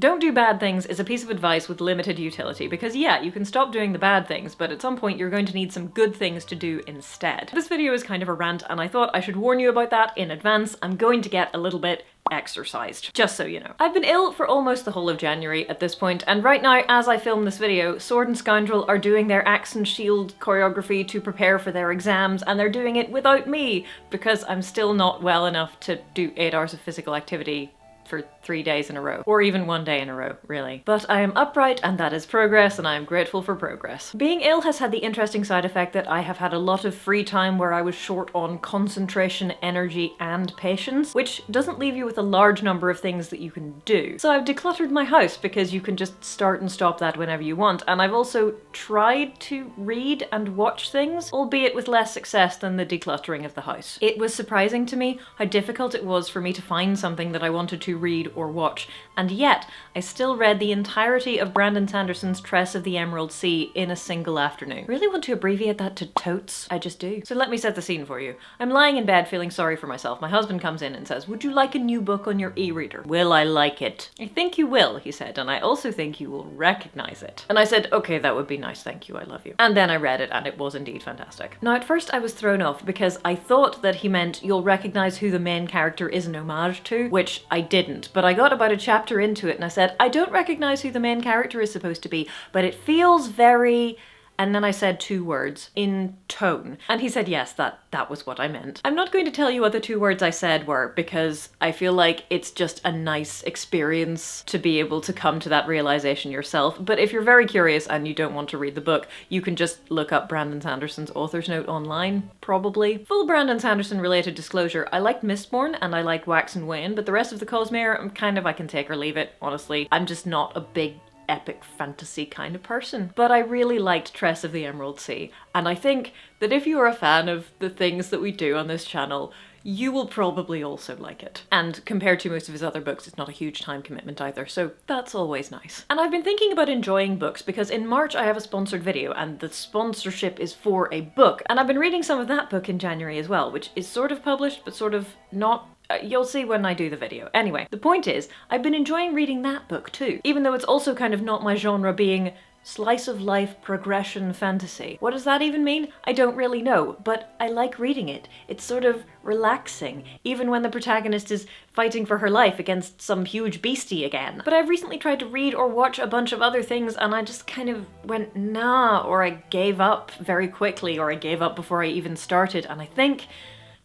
Don't do bad things is a piece of advice with limited utility because yeah, you can stop doing the bad things, but at some point you're going to need some good things to do instead. This video is kind of a rant and I thought I should warn you about that in advance. I'm going to get a little bit exercised, just so you know. I've been ill for almost the whole of January at this point, and right now, as I film this video, Sword and Scoundrel are doing their Axe and Shield choreography to prepare for their exams, and they're doing it without me, because I'm still not well enough to do 8 hours of physical activity for 3 days in a row. Or even 1 day in a row, really. But I am upright and that is progress and I am grateful for progress. Being ill has had the interesting side effect that I have had a lot of free time where I was short on concentration, energy, and patience, which doesn't leave you with a large number of things that you can do. So I've decluttered my house because you can just start and stop that whenever you want, and I've also tried to read and watch things, albeit with less success than the decluttering of the house. It was surprising to me how difficult it was for me to find something that I wanted to read or watch, and yet I still read the entirety of Brandon Sanderson's Tress of the Emerald Sea in a single afternoon. Really want to abbreviate that to totes? I just do. So let me set the scene for you. I'm lying in bed feeling sorry for myself. My husband comes in and says, "Would you like a new book on your e-reader?" "Will I like it?" "I think you will," he said, "and I also think you will recognize it." And I said, "Okay, that would be nice, thank you, I love you." And then I read it and it was indeed fantastic. Now at first I was thrown off because I thought that he meant you'll recognize who the main character is an homage to, which I didn't, but I got about a chapter into it and I said, I don't recognize who the main character is supposed to be, but it feels very... And then I said 2 words, in tone. And he said, yes, that was what I meant. I'm not going to tell you what the 2 words I said were because I feel like it's just a nice experience to be able to come to that realization yourself. But if you're very curious and you don't want to read the book, you can just look up Brandon Sanderson's author's note online, probably. Full Brandon Sanderson related disclosure, I liked Mistborn and I like Wax and Wane, but the rest of the Cosmere, I can take or leave it, honestly. I'm just not a big epic fantasy kind of person. But I really liked Tress of the Emerald Sea, and I think that if you're a fan of the things that we do on this channel, you will probably also like it. And compared to most of his other books, it's not a huge time commitment either, so that's always nice. And I've been thinking about enjoying books because in March I have a sponsored video and the sponsorship is for a book, and I've been reading some of that book in January as well, which is sort of published but sort of not. You'll see when I do the video. Anyway, the point is, I've been enjoying reading that book too, even though it's also kind of not my genre, being slice of life progression fantasy. What does that even mean? I don't really know, but I like reading it. It's sort of relaxing, even when the protagonist is fighting for her life against some huge beastie again. But I've recently tried to read or watch a bunch of other things and I just kind of went nah, or I gave up very quickly, or I gave up before I even started, and I think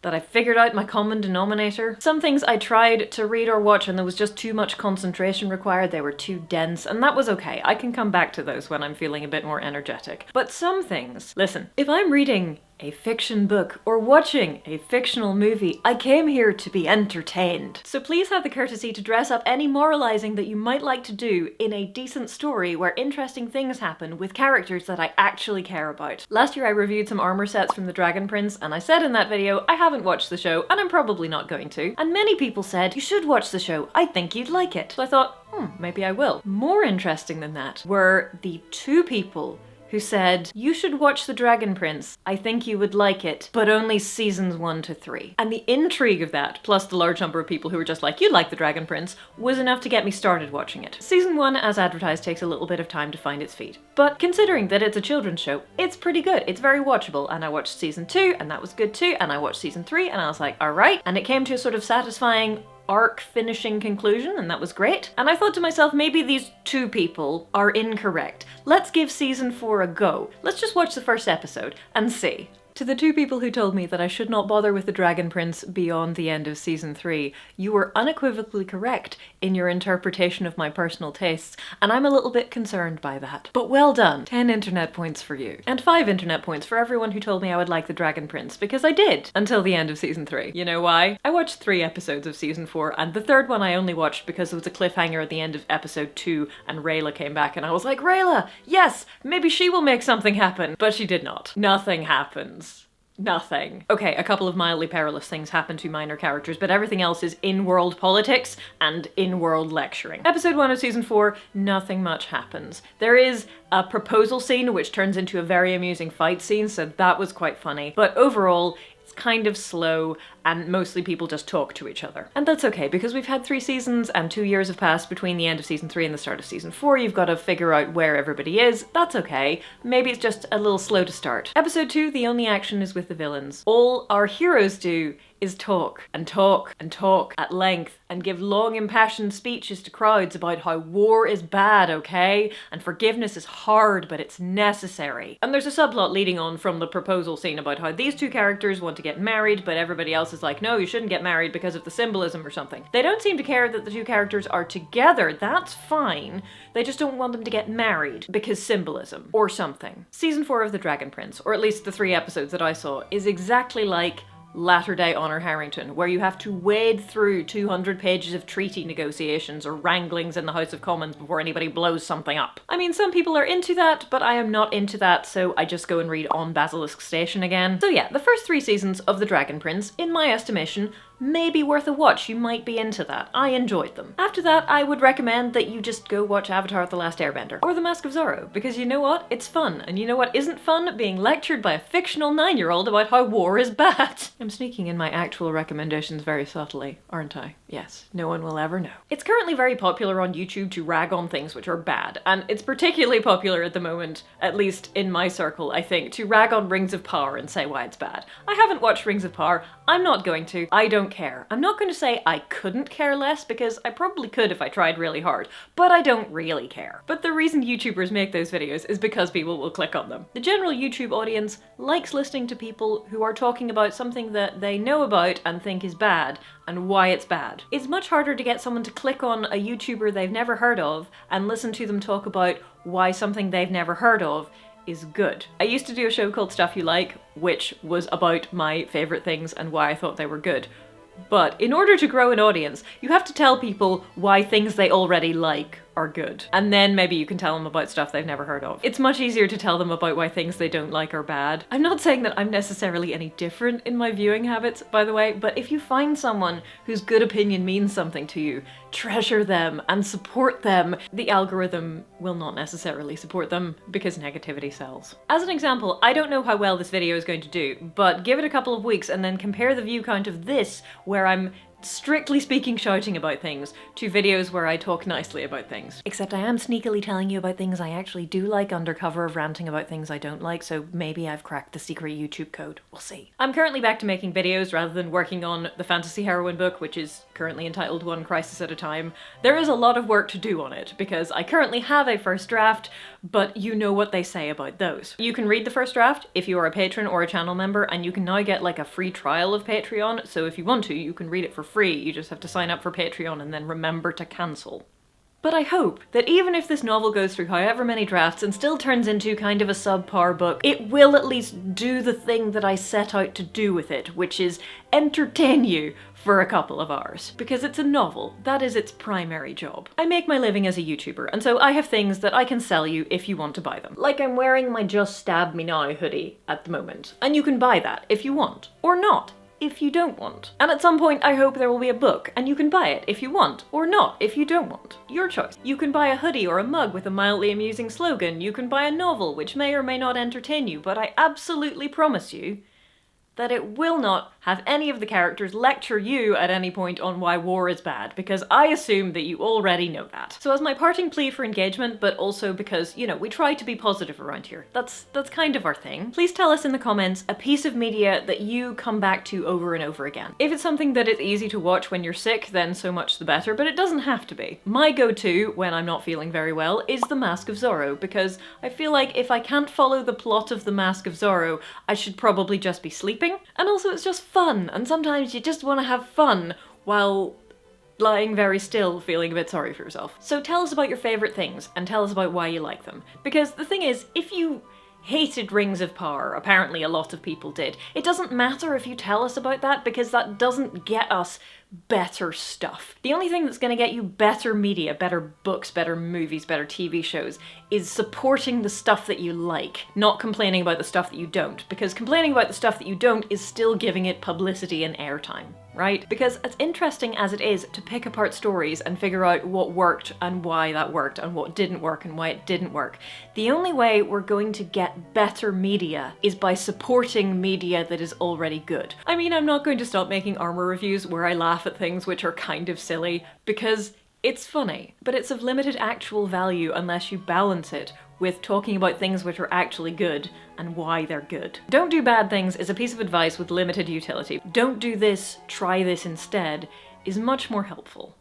that I figured out my common denominator. Some things I tried to read or watch and there was just too much concentration required, they were too dense, and that was okay. I can come back to those when I'm feeling a bit more energetic. But some things, listen, if I'm reading a fiction book or watching a fictional movie, I came here to be entertained. So please have the courtesy to dress up any moralizing that you might like to do in a decent story where interesting things happen with characters that I actually care about. Last year I reviewed some armor sets from the Dragon Prince, and I said in that video I haven't watched the show and I'm probably not going to. And many people said, you should watch the show, I think you'd like it. So I thought, maybe I will. More interesting than that were the 2 people who said, you should watch The Dragon Prince, I think you would like it, but only seasons 1 to 3. And the intrigue of that, plus the large number of people who were just like, you'd like The Dragon Prince, was enough to get me started watching it. Season 1, as advertised, takes a little bit of time to find its feet. But considering that it's a children's show, it's pretty good. It's very watchable, and I watched season 2, and that was good too, and I watched season 3, and I was like, alright. And it came to a sort of satisfying arc finishing conclusion, and that was great. And I thought to myself, maybe these 2 people are incorrect. Let's give season 4 a go. Let's just watch the first episode and see. To the 2 people who told me that I should not bother with The Dragon Prince beyond the end of season 3, you were unequivocally correct in your interpretation of my personal tastes, and I'm a little bit concerned by that. But well done! 10 internet points for you. And 5 internet points for everyone who told me I would like The Dragon Prince, because I did, until the end of season 3. You know why? I watched 3 episodes of season 4, and the 3rd one I only watched because there was a cliffhanger at the end of episode 2, and Rayla came back, and I was like, Rayla! Yes! Maybe she will make something happen! But she did not. Nothing happens. Nothing. Okay, a couple of mildly perilous things happen to minor characters, but everything else is in-world politics and in-world lecturing. Episode 1 of season 4, nothing much happens. There is a proposal scene which turns into a very amusing fight scene, so that was quite funny. But overall, It's kind of slow, and mostly people just talk to each other. And that's okay, because we've had 3 seasons and 2 years have passed between the end of season 3 and the start of season 4. You've got to figure out where everybody is. That's okay. Maybe it's just a little slow to start. Episode 2, the only action is with the villains. All our heroes do is talk and talk and talk at length and give long impassioned speeches to crowds about how war is bad, okay? And forgiveness is hard, but it's necessary. And there's a subplot leading on from the proposal scene about how these 2 characters want to get married, but everybody else is like, no, you shouldn't get married because of the symbolism or something. They don't seem to care that the 2 characters are together. That's fine. They just don't want them to get married because symbolism or something. Season 4 of The Dragon Prince, or at least the 3 episodes that I saw, is exactly like Latter-day Honor Harrington, where you have to wade through 200 pages of treaty negotiations or wranglings in the House of Commons before anybody blows something up. I mean, some people are into that, but I am not into that, so I just go and read On Basilisk Station again. So yeah, the first 3 seasons of The Dragon Prince, in my estimation, may be worth a watch. You might be into that. I enjoyed them. After that, I would recommend that you just go watch Avatar: The Last Airbender or The Mask of Zorro, because you know what? It's fun. And you know what isn't fun? Being lectured by a fictional 9-year-old about how war is bad. I'm sneaking in my actual recommendations very subtly, aren't I? Yes, no one will ever know. It's currently very popular on YouTube to rag on things which are bad, and it's particularly popular at the moment, at least in my circle, I think, to rag on Rings of Power and say why it's bad. I haven't watched Rings of Power. I'm not going to. I don't care. I'm not going to say I couldn't care less, because I probably could if I tried really hard, but I don't really care. But the reason YouTubers make those videos is because people will click on them. The general YouTube audience likes listening to people who are talking about something that they know about and think is bad, and why it's bad. It's much harder to get someone to click on a YouTuber they've never heard of and listen to them talk about why something they've never heard of is good. I used to do a show called Stuff You Like, which was about my favourite things and why I thought they were good. But in order to grow an audience, you have to tell people why things they already like are good. And then maybe you can tell them about stuff they've never heard of. It's much easier to tell them about why things they don't like are bad. I'm not saying that I'm necessarily any different in my viewing habits, by the way, but if you find someone whose good opinion means something to you, treasure them and support them. The algorithm will not necessarily support them because negativity sells. As an example, I don't know how well this video is going to do, but give it a couple of weeks and then compare the view count of this, where I'm strictly speaking shouting about things, to videos where I talk nicely about things. Except I am sneakily telling you about things I actually do like under cover of ranting about things I don't like, so maybe I've cracked the secret YouTube code. We'll see. I'm currently back to making videos rather than working on the fantasy heroine book, which is currently entitled One Crisis at a Time. There is a lot of work to do on it, because I currently have a first draft, but you know what they say about those. You can read the first draft if you are a patron or a channel member, and you can now get like a free trial of Patreon, so if you want to, you can read it for free. You just have to sign up for Patreon and then remember to cancel. But I hope that even if this novel goes through however many drafts and still turns into kind of a subpar book, it will at least do the thing that I set out to do with it, which is entertain you for a couple of hours. Because it's a novel, that is its primary job. I make my living as a YouTuber, and so I have things that I can sell you if you want to buy them. Like I'm wearing my Just Stab Me Now hoodie at the moment, and you can buy that if you want, or not if you don't want. And at some point I hope there will be a book, and you can buy it if you want, or not if you don't want. Your choice. You can buy a hoodie or a mug with a mildly amusing slogan. You can buy a novel which may or may not entertain you, but I absolutely promise you that it will not have any of the characters lecture you at any point on why war is bad, because I assume that you already know that. So as my parting plea for engagement, but also because, you know, we try to be positive around here. That's kind of our thing. Please tell us in the comments a piece of media that you come back to over and over again. If it's something that is easy to watch when you're sick, then so much the better, but it doesn't have to be. My go-to, when I'm not feeling very well, is The Mask of Zorro, because I feel like if I can't follow the plot of The Mask of Zorro, I should probably just be sleeping. And also it's just fun, and sometimes you just want to have fun while lying very still feeling a bit sorry for yourself. So tell us about your favourite things, and tell us about why you like them. Because the thing is, if you hated Rings of Power, apparently a lot of people did, it doesn't matter if you tell us about that, because that doesn't get us better stuff. The only thing that's going to get you better media, better books, better movies, better TV shows, is supporting the stuff that you like, not complaining about the stuff that you don't, because complaining about the stuff that you don't is still giving it publicity and airtime. right? Because as interesting as it is to pick apart stories and figure out what worked and why that worked and what didn't work and why it didn't work, the only way we're going to get better media is by supporting media that is already good. I mean, I'm not going to stop making armor reviews where I laugh at things which are kind of silly, because it's funny, but it's of limited actual value unless you balance it with talking about things which are actually good and why they're good. Don't do bad things is a piece of advice with limited utility. Don't do this, try this instead is much more helpful.